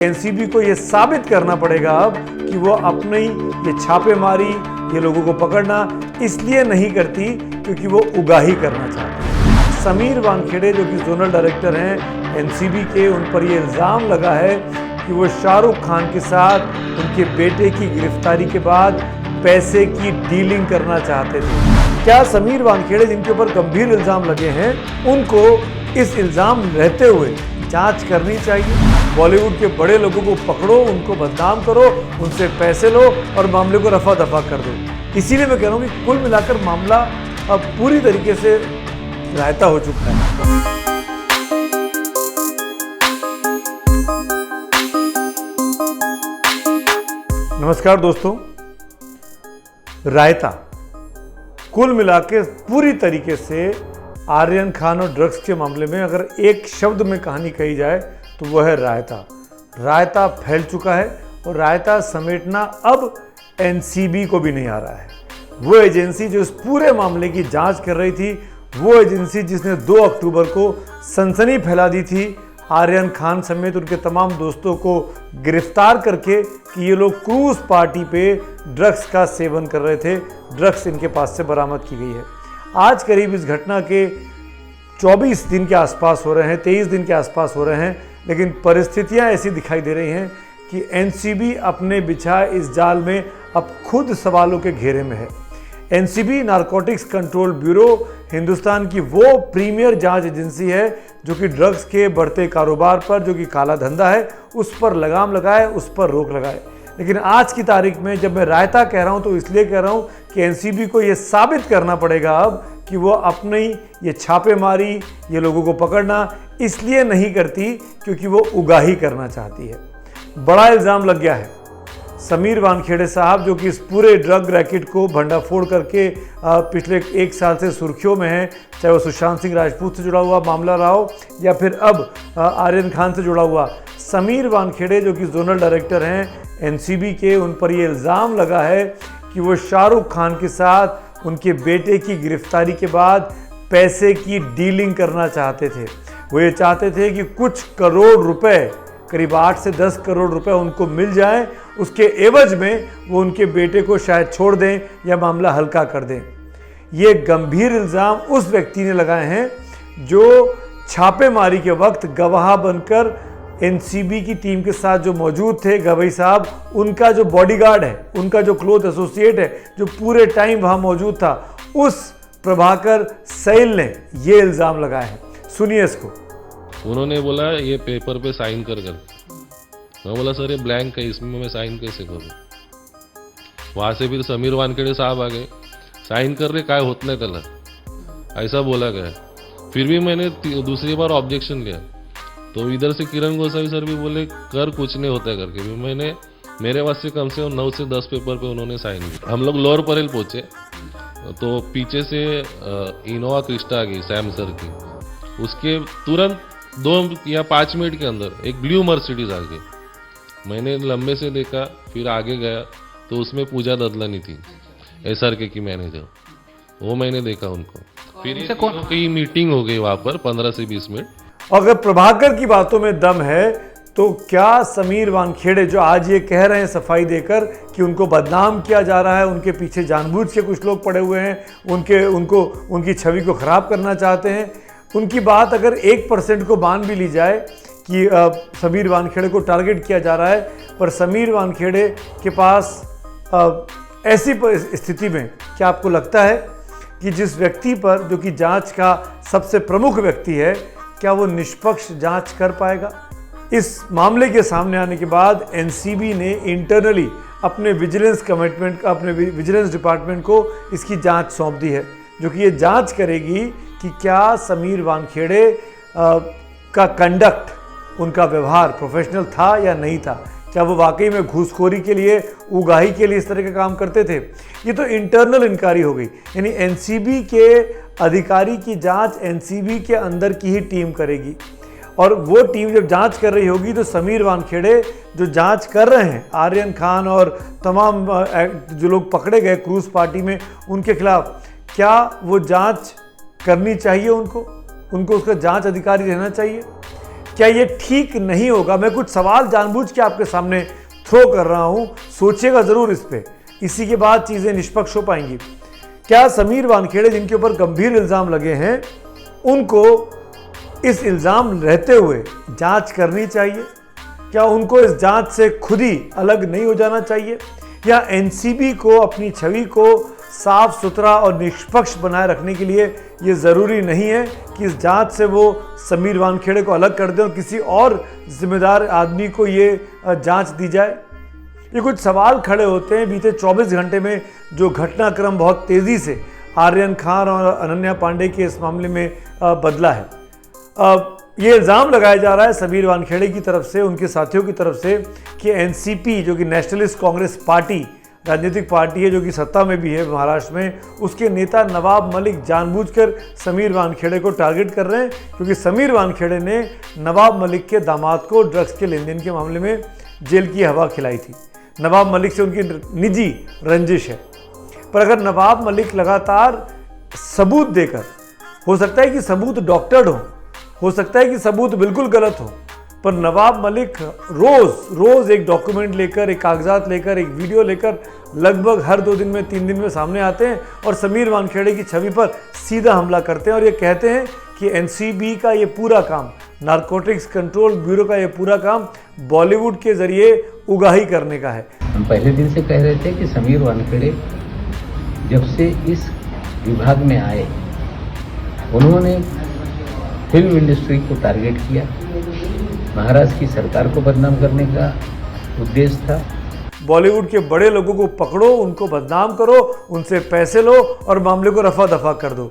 NCB को ये साबित करना पड़ेगा अब कि वो अपनी ये छापेमारी, ये लोगों को पकड़ना इसलिए नहीं करती क्योंकि वो उगाही करना चाहती है। समीर वानखेड़े जो कि जोनल डायरेक्टर हैं एनसीबी के, उन पर ये इल्ज़ाम लगा है कि वो शाहरुख खान के साथ उनके बेटे की गिरफ्तारी के बाद पैसे की डीलिंग करना चाहते थे। क्या समीर वानखेड़े जिनके ऊपर गंभीर इल्ज़ाम लगे हैं उनको इस इल्ज़ाम रहते हुए जांच करनी चाहिए? बॉलीवुड के बड़े लोगों को पकड़ो, उनको बदनाम करो, उनसे पैसे लो और मामले को रफा दफा कर दो। इसीलिए मैं कह रहा हूँ कि कुल मिलाकर मामला अब पूरी तरीके से रायता हो चुका है। नमस्कार दोस्तों, रायता कुल मिलाकर पूरी तरीके से आर्यन खान और ड्रग्स के मामले में अगर एक शब्द में कहानी कही जाए तो वह है रायता। रायता फैल चुका है और रायता समेटना अब एनसीबी को भी नहीं आ रहा है। वो एजेंसी जो इस पूरे मामले की जांच कर रही थी, वो एजेंसी जिसने 2 अक्टूबर को सनसनी फैला दी थी आर्यन खान समेत उनके तमाम दोस्तों को गिरफ्तार करके कि ये लोग क्रूज पार्टी पे ड्रग्स का सेवन कर रहे थे, ड्रग्स इनके पास से बरामद की गई है। आज करीब इस घटना के 24 दिन के आसपास हो रहे हैं, 23 दिन के आसपास हो रहे हैं, लेकिन परिस्थितियां ऐसी दिखाई दे रही हैं कि एनसीबी अपने बिछाए इस जाल में अब खुद सवालों के घेरे में है। NCB narcotics control bureau Hindustan की वो प्रीमियर जांच एजेंसी है जो कि ड्रग्स के बढ़ते कारोबार पर, जो कि काला धंधा है, उस पर लगाम लगाए, उस पर रोक लगाए। लेकिन आज की तारीख में जब मैं रायता कह रहा हूं तो इसलिए कह रहा हूं कि एनसीबी को यह साबित करना पड़ेगा अब कि वो अपनी ये छापेमारी, ये लोगों को पकड़ना इसलिए नहीं करती क्योंकि वो उगाही करना चाहती है। बड़ा इल्ज़ाम लग गया है समीर वानखेड़े साहब, जो कि इस पूरे ड्रग रैकेट को भंडाफोड़ करके पिछले 1 साल से सुर्खियों में हैं, चाहे वो सुशांत सिंह राजपूत से जुड़ा हुआ मामला रहा हो या फिर अब आर्यन खान से जुड़ा हुआ। समीर वानखेड़े जो कि जोनल डायरेक्टर हैं एनसीबी के, उन पर ये इल्ज़ाम लगा है कि वो शाहरुख खान के साथ उनके बेटे की गिरफ्तारी के बाद पैसे की डीलिंग करना चाहते थे। वो ये चाहते थे कि कुछ करोड़ रुपए, करीब 8 से 10 करोड़ रुपए उनको मिल जाएं, उसके एवज में वो उनके बेटे को शायद छोड़ दें या मामला हल्का कर दें। ये गंभीर इल्ज़ाम उस व्यक्ति ने लगाए हैं जो छापेमारी के वक्त गवाह बनकर एनसीबी की टीम के साथ जो मौजूद थे, गवई साहब, उनका जो बॉडीगार्ड है, उनका जो क्लोज एसोसिएट है, जो पूरे टाइम वहाँ मौजूद था, उस प्रभाकर सैल ने ये इल्ज़ाम लगाए हैं। सुनिए इसको। उन्होंने बोला ये पेपर पे साइन कर। मैं बोला सर ये ब्लैंक है, इसमें मैं साइन कैसे करूँ? वहाँ से फिर समीर वानखेड़े साहब आ गए, साइन कर रहे, काय होत नहीं त्याला, ऐसा बोला गया। फिर भी मैंने दूसरी बार ऑब्जेक्शन लिया तो इधर से किरण गोसावी सर भी बोले कर, कुछ नहीं होता करके भी मैंने, मेरे वास्ते कम से कम 9 से 10 पेपर पे उन्होंने साइन किया। हम लोग लोअर परेल पहुँचे तो पीछे से इनोवा क्रिस्टा आ गई सैम सर की, उसके तुरंत 2 या 5 मिनट के अंदर एक ब्लू मर्सिडीज आ गई। मैंने लंबे से देखा, फिर आगे गया तो उसमें पूजा ददलानी थी, एसआरके की मैनेजर, वो मैंने देखा उनको। फिर कई मीटिंग हो गई वहाँ पर 15 से 20 मिनट। अगर प्रभाकर की बातों में दम है तो क्या समीर वानखेड़े जो आज ये कह रहे हैं सफाई देकर कि उनको बदनाम किया जा रहा है, उनके पीछे जानबूझ के कुछ लोग पड़े हुए हैं, उनकी छवि को खराब करना चाहते हैं, उनकी बात अगर 1% को मान भी ली जाए कि समीर वानखेड़े को टारगेट किया जा रहा है, पर समीर वानखेड़े के पास ऐसी स्थिति में क्या आपको लगता है कि जिस व्यक्ति पर, जो कि जांच का सबसे प्रमुख व्यक्ति है, क्या वो निष्पक्ष जांच कर पाएगा? इस मामले के सामने आने के बाद एनसीबी ने इंटरनली अपने विजिलेंस डिपार्टमेंट को इसकी जांच सौंप दी है, जो कि ये जांच करेगी कि क्या समीर वानखेड़े का कंडक्ट, उनका व्यवहार प्रोफेशनल था या नहीं था, क्या वो वाकई में घूसखोरी के लिए, उगाही के लिए इस तरह का काम करते थे। ये तो इंटरनल इंक्वायरी हो गई, यानी एनसीबी के अधिकारी की जांच एनसीबी के अंदर की ही टीम करेगी, और वो टीम जब जांच कर रही होगी तो समीर वानखेड़े जो जांच कर रहे हैं, आर्यन खान और तमाम जो लोग पकड़े गए क्रूज पार्टी में, उनके खिलाफ क्या वो जांच करनी चाहिए? उनको उसका जांच अधिकारी रहना चाहिए। क्या ये ठीक नहीं होगा? मैं कुछ सवाल जानबूझ के आपके सामने थ्रो कर रहा हूं, सोचिएगा जरूर इस पे। इसी के बाद चीजें निष्पक्ष हो पाएंगी। क्या समीर वानखेड़े जिनके ऊपर गंभीर इल्जाम लगे हैं, उनको इस इल्जाम रहते हुए जांच करनी चाहिए? क्या उनको इस जांच से खुद ही अलग नहीं हो जाना चाहिए? या एनसीबी को अपनी छवि को साफ सुथरा और निष्पक्ष बनाए रखने के लिए ये ज़रूरी नहीं है कि इस जांच से वो समीर वानखेड़े को अलग कर दें और किसी और जिम्मेदार आदमी को ये जांच दी जाए? ये कुछ सवाल खड़े होते हैं। बीते 24 घंटे में जो घटनाक्रम बहुत तेज़ी से आर्यन खान और अनन्या पांडे के इस मामले में बदला है। ये इल्ज़ाम लगाया जा रहा है समीर वानखेड़े की तरफ से, उनके साथियों की तरफ से, कि एनसीपी जो कि नेशनलिस्ट कांग्रेस पार्टी राजनीतिक पार्टी है जो कि सत्ता में भी है महाराष्ट्र में, उसके नेता नवाब मलिक जानबूझकर समीर वानखेड़े को टारगेट कर रहे हैं, क्योंकि समीर वानखेड़े ने नवाब मलिक के दामाद को ड्रग्स के लेन देन के मामले में जेल की हवा खिलाई थी। नवाब मलिक से उनकी निजी रंजिश है। पर अगर नवाब मलिक लगातार सबूत देकर, हो सकता है कि सबूत डॉक्टर्ड हो सकता है कि सबूत बिल्कुल गलत हो, पर नवाब मलिक रोज एक डॉक्यूमेंट लेकर, एक कागजात लेकर, एक वीडियो लेकर लगभग हर 2 दिन में 3 दिन में सामने आते हैं और समीर वानखेड़े की छवि पर सीधा हमला करते हैं और ये कहते हैं कि एनसीबी का ये पूरा काम, नारकोटिक्स कंट्रोल ब्यूरो का ये पूरा काम बॉलीवुड के जरिए उगाही करने का है। हम पहले दिन से कह रहे थे कि समीर वानखेड़े जब से इस विभाग में आए, उन्होंने फिल्म इंडस्ट्री को टारगेट किया, महाराष्ट्र की सरकार को बदनाम करने का उद्देश्य था। बॉलीवुड के बड़े लोगों को पकड़ो, उनको बदनाम करो, उनसे पैसे लो और मामले को रफा दफा कर दो।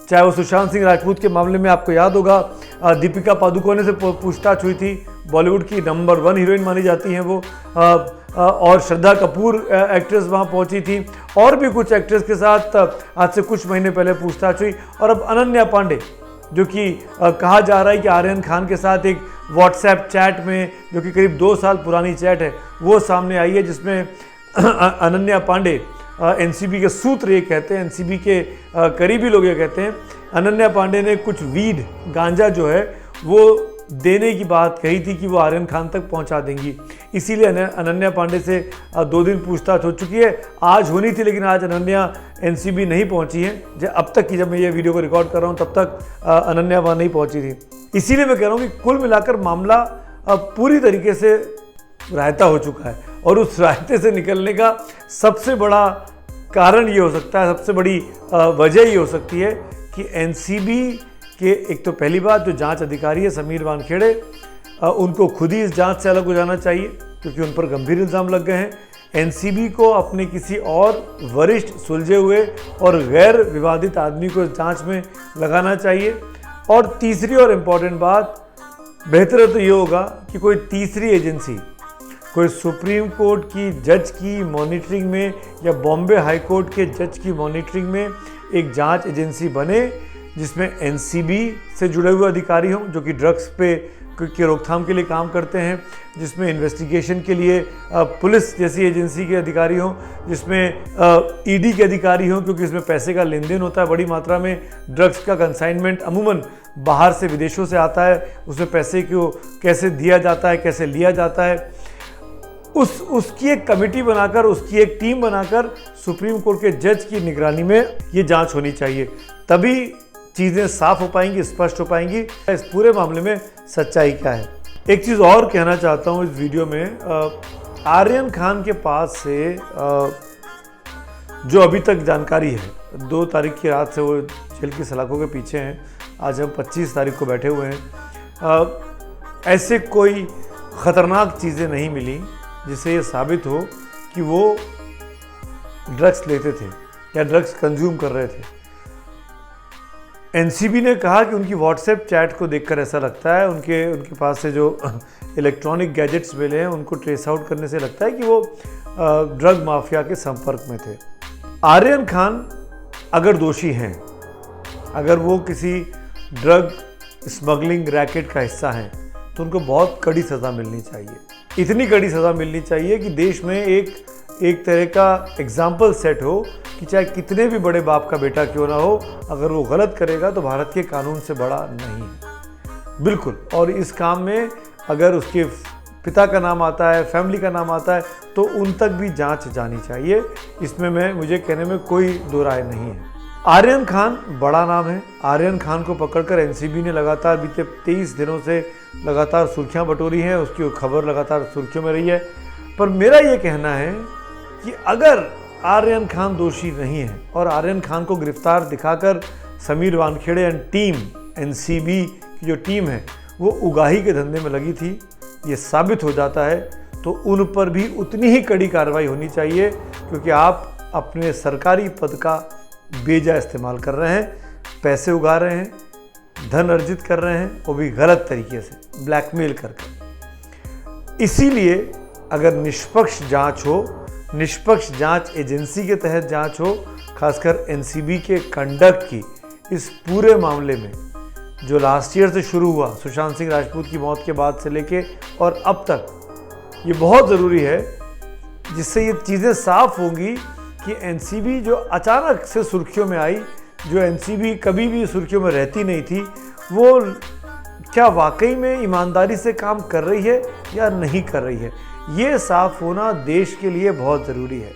चाहे वो सुशांत सिंह राजपूत के मामले में आपको याद होगा, दीपिका पादुकोणे से पूछताछ हुई थी, बॉलीवुड की नंबर 1 हीरोइन मानी जाती हैं वो, और श्रद्धा कपूर एक्ट्रेस वहाँ पहुँची थी, और भी कुछ एक्ट्रेस के साथ आज से कुछ महीने पहले पूछताछ हुई। और अब अनन्या पांडे, जो कि कहा जा रहा है कि आर्यन खान के साथ एक व्हाट्सएप चैट में, जो कि करीब 2 साल पुरानी चैट है, वो सामने आई है, जिसमें अनन्या पांडे, एनसीबी के सूत्र ये कहते हैं, एनसीबी के करीबी लोग ये कहते हैं, अनन्या पांडे ने कुछ वीड, गांजा जो है वो देने की बात कही थी कि वो आर्यन खान तक पहुंचा देंगी। इसीलिए अनन्या पांडे से 2 दिन पूछताछ हो चुकी है। आज होनी थी, लेकिन आज अनन्या एनसीबी नहीं पहुंची है। अब तक की, जब मैं ये वीडियो को रिकॉर्ड कर रहा हूं, तब तक अनन्या वहाँ नहीं पहुंची थी। इसीलिए मैं कह रहा हूँ कि कुल मिलाकर मामला पूरी तरीके से रायता हो चुका है, और उस रायते से निकलने का सबसे बड़ा कारण ये हो सकता है, सबसे बड़ी वजह ये हो सकती है कि एनसीबी के, एक तो पहली बात, जो जांच अधिकारी है समीर वानखेड़े, उनको खुद ही इस जांच से अलग हो जाना चाहिए, क्योंकि उन पर गंभीर इल्ज़ाम लग गए हैं। एनसीबी को अपने किसी और वरिष्ठ, सुलझे हुए और गैर विवादित आदमी को इस जांच में लगाना चाहिए। और तीसरी और इम्पॉर्टेंट बात, बेहतर तो ये होगा कि कोई तीसरी एजेंसी, कोई सुप्रीम कोर्ट की जज की मॉनिटरिंग में या बॉम्बे हाई कोर्ट के जज की मॉनिटरिंग में एक जांच एजेंसी बने, जिसमें एनसीबी से जुड़े हुए अधिकारी हों, जो कि ड्रग्स पे की रोकथाम के लिए काम करते हैं, जिसमें इन्वेस्टिगेशन के लिए पुलिस जैसी एजेंसी के अधिकारी हों, जिसमें ईडी के अधिकारी हों, क्योंकि इसमें पैसे का लेन देन होता है बड़ी मात्रा में। ड्रग्स का कंसाइनमेंट अमूमन बाहर से, विदेशों से आता है, उसमें पैसे को कैसे दिया जाता है, कैसे लिया जाता है, उसकी एक कमेटी बनाकर, उसकी एक टीम बनाकर सुप्रीम कोर्ट के जज की निगरानी में ये जांच होनी चाहिए। तभी चीज़ें साफ हो पाएंगी, स्पष्ट हो पाएंगी, इस पूरे मामले में सच्चाई क्या है। एक चीज़ और कहना चाहता हूँ इस वीडियो में, आर्यन खान के पास से जो अभी तक जानकारी है, 2 तारीख की रात से वो जेल की सलाखों के पीछे हैं, आज हम 25 तारीख को बैठे हुए हैं। ऐसे कोई ख़तरनाक चीज़ें नहीं मिली जिससे ये साबित हो कि वो ड्रग्स लेते थे या ड्रग्स कंज्यूम कर रहे थे। एनसीबी ने कहा कि उनकी व्हाट्सएप चैट को देखकर ऐसा लगता है, उनके पास से जो इलेक्ट्रॉनिक गैजेट्स मिले हैं उनको ट्रेस आउट करने से लगता है कि वो ड्रग माफिया के संपर्क में थे। आर्यन खान अगर दोषी हैं, अगर वो किसी ड्रग स्मगलिंग रैकेट का हिस्सा हैं, तो उनको बहुत कड़ी सज़ा मिलनी चाहिए। इतनी कड़ी सज़ा मिलनी चाहिए कि देश में एक तरह का एग्जाम्पल सेट हो कि चाहे कितने भी बड़े बाप का बेटा क्यों ना हो, अगर वो गलत करेगा तो भारत के कानून से बड़ा नहीं है। बिल्कुल। और इस काम में अगर उसके पिता का नाम आता है, फैमिली का नाम आता है, तो उन तक भी जांच जानी चाहिए। इसमें मुझे कहने में कोई दो राय नहीं है। आर्यन खान बड़ा नाम है। आर्यन खान को पकड़कर एनसीबी ने लगातार बीते 23 दिनों से लगातार सुर्खियां बटोरी हैं, उसकी खबर लगातार सुर्खियों में रही है। पर मेरा ये कहना है कि अगर आर्यन खान दोषी नहीं है और आर्यन खान को गिरफ्तार दिखाकर Sameer Wankhede and team, NCB की जो टीम है वो उगाही के धंधे में लगी थी, ये साबित हो जाता है, तो उन पर भी उतनी ही कड़ी कार्रवाई होनी चाहिए, क्योंकि आप अपने सरकारी पद का बेजा इस्तेमाल कर रहे हैं, पैसे उगा रहे हैं, धन अर्जित कर रहे हैं, वो भी गलत तरीके से ब्लैकमेल कर। इसीलिए अगर निष्पक्ष जांच हो, निष्पक्ष जांच एजेंसी के तहत जांच हो, खासकर एनसीबी के कंडक्ट की इस पूरे मामले में जो लास्ट ईयर से शुरू हुआ सुशांत सिंह राजपूत की मौत के बाद से लेके और अब तक, ये बहुत ज़रूरी है, जिससे ये चीज़ें साफ होंगी कि एनसीबी जो अचानक से सुर्खियों में आई, जो एनसीबी कभी भी सुर्खियों में रहती नहीं थी, वो क्या वाकई में ईमानदारी से काम कर रही है या नहीं कर रही है, ये साफ होना देश के लिए बहुत ज़रूरी है।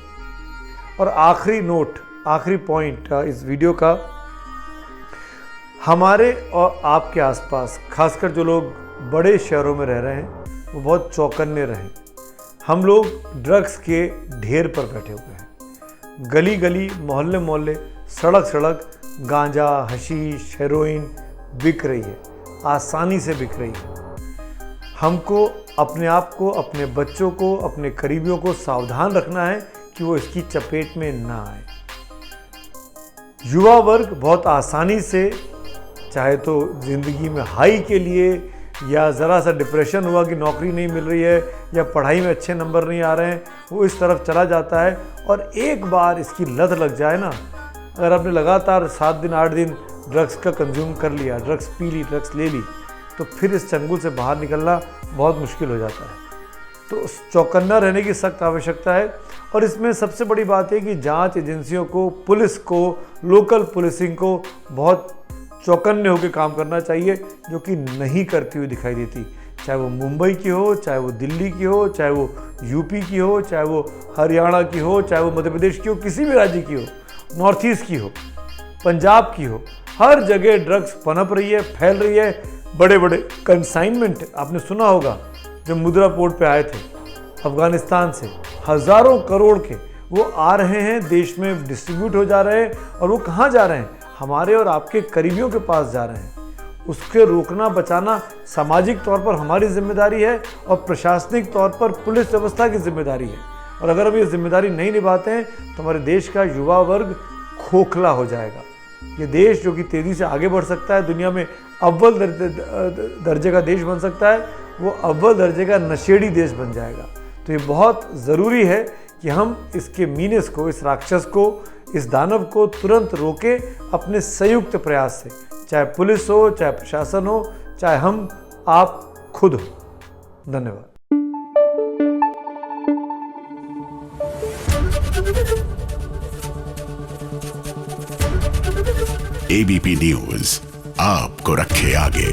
और आखिरी नोट, आखिरी पॉइंट इस वीडियो का, हमारे और आपके आसपास खासकर जो लोग बड़े शहरों में रह रहे हैं वो बहुत चौकन्ने रहें। हम लोग ड्रग्स के ढेर पर बैठे हुए हैं। गली गली, मोहल्ले मोहल्ले, सड़क सड़क गांजा, हशीश, हेरोइन बिक रही है, आसानी से बिक रही है। हमको अपने आप को, अपने बच्चों को, अपने करीबियों को सावधान रखना है कि वो इसकी चपेट में ना आए। युवा वर्ग बहुत आसानी से, चाहे तो ज़िंदगी में हाई के लिए या ज़रा सा डिप्रेशन हुआ कि नौकरी नहीं मिल रही है या पढ़ाई में अच्छे नंबर नहीं आ रहे हैं, वो इस तरफ चला जाता है। और एक बार इसकी लत लग जाए ना, अगर आपने लगातार 7 दिन 8 दिन ड्रग्स का कंज्यूम कर लिया, ड्रग्स पी ली, ड्रग्स ले ली, तो फिर इस चंगुल से बाहर निकलना बहुत मुश्किल हो जाता है। तो चौकन्ना रहने की सख्त आवश्यकता है। और इसमें सबसे बड़ी बात है कि जांच एजेंसियों को, पुलिस को, लोकल पुलिसिंग को बहुत चौकन्ने होकर काम करना चाहिए, जो कि नहीं करती हुई दिखाई देती। चाहे वो मुंबई की हो, चाहे वो दिल्ली की हो, चाहे वो यूपी की हो, चाहे वो हरियाणा की हो, चाहे वो मध्य प्रदेश की हो, किसी भी राज्य की हो, नॉर्थ ईस्ट की हो, पंजाब की हो, हर जगह ड्रग्स पनप रही है, फैल रही है। बड़े बड़े कंसाइनमेंट आपने सुना होगा, जब मुद्रा पोर्ट पे आए थे अफगानिस्तान से, हज़ारों करोड़ के वो आ रहे हैं, देश में डिस्ट्रीब्यूट हो जा रहे हैं, और वो कहाँ जा रहे हैं? हमारे और आपके करीबियों के पास जा रहे हैं। उसके रोकना बचाना सामाजिक तौर पर हमारी जिम्मेदारी है और प्रशासनिक तौर पर पुलिस व्यवस्था की जिम्मेदारी है। और अगर हम ये जिम्मेदारी नहीं निभाते हैं तो हमारे देश का युवा वर्ग खोखला हो जाएगा। ये देश जो कि तेज़ी से आगे बढ़ सकता है, दुनिया में अव्वल दर्जे का देश बन सकता है, वो अव्वल दर्जे का नशेड़ी देश बन जाएगा। तो ये बहुत ज़रूरी है कि हम इसके मीनस को, इस राक्षस को, इस दानव को तुरंत रोके अपने संयुक्त प्रयास से, चाहे पुलिस हो, चाहे प्रशासन हो, चाहे हम आप खुद हो। धन्यवाद। एबीपी न्यूज आपको रखे आगे।